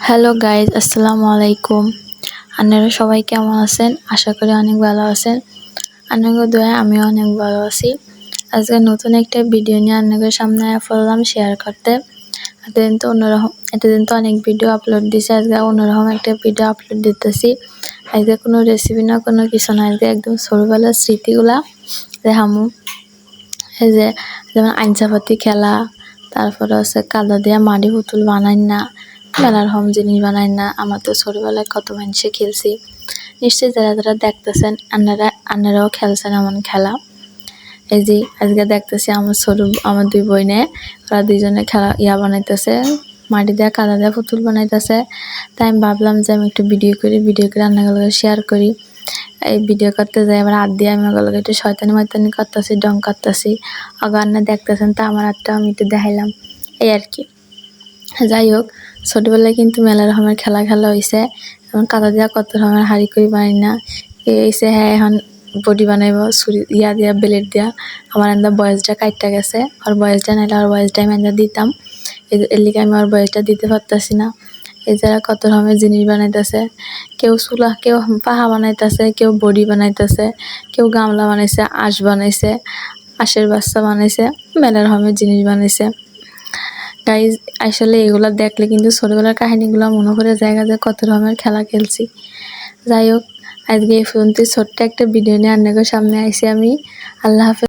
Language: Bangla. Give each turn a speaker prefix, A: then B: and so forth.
A: হ্যালো গাইজ, আসসালামু আলাইকুম। আপনারা সবাই কেমন আছেন? আশা করি অনেক ভালো আছেন। আপনাদের দোয়ায় আমিও অনেক ভালো আছি। আজকে নতুন একটা ভিডিও নিয়ে আপনাদের সামনে পড়লাম শেয়ার করতে। এতদিন তো অনেক ভিডিও আপলোড দিছি, আজকে অন্যরকম একটা ভিডিও আপলোড দিতেছি। আজকে কোনো রেসিপি না, কোনো কিছু না, আজকে একদম ছোটবেলার স্মৃতিগুলা দেখামু। এই যে যেমন আইনচাপাতি খেলা, তারপরে হচ্ছে কাদা দিয়া মাটি পুতুল বানাই না, মেলা রকম জিনিস বানাই না। আমার তো ছোটবেলায় কত মানুষে খেলছি, নিশ্চয়ই যারা যারা দেখতেছেন আপনারাও খেলছেন এমন খেলা। এই যে আজকে দেখতেছি আমার দুই বোনে, ওরা দুইজনে খেলা বানাইতেছে, মাটি দিয়ে কাদা দিয়ে পুতুল বানাইতেছে। তাই আমি ভাবলাম যে আমি একটু ভিডিও করে রান্নাগুলো শেয়ার করি। এই ভিডিও করতে যাই আবার হাত দিয়ে আমি ওগুলোকে একটু শয়তানি করতেছি, ডং করতেছি। রান্না দেখতেছেন, তা আমার হাতটা আমি একটু দেখাইলাম, এই আর কি। যাই হোক, ছোটবেলায় কিন্তু মেলা রকমের খেলা হয়েছে। যেমন কাদা দিয়া কত রকমের হাঁড়ি করি বানাই না, এসে হ্যাঁ এখন বডি বানাইব ছুরি দিয়া ব্লেড দিয়া। আমার এন্দা বয়সটা কাটটা গেছে, আর বয়সটা নাইলে আর বয়সটা আমি এন্দা দিতাম। এর লিগে আমি আর বয়সটা দিতে পারতাছি না। এই যারা কত রকমের জিনিস বানাইতেছে, কেউ চুলা, কেউ পাহা বানাইতেছে, কেউ বডি বানাইতেছে, কেউ গামলা বানাইছে, আঁশ বানাইছে, আঁশের বাচ্চা বানাইছে, মেলা রকমের জিনিস বানাইছে। গাইজ, আসলে এগুলো দেখলে কিন্তু ছোটবেলার কাহিনীগুলো মনে করে জায়গা যে কত রকমের খেলা খেলছি। যাই হোক, আজকে এই পর্যন্ত ছোট্ট একটা ভিডিও নিয়ে আপনাদের সামনে আইছি আমি। আল্লাহ হাফেজ।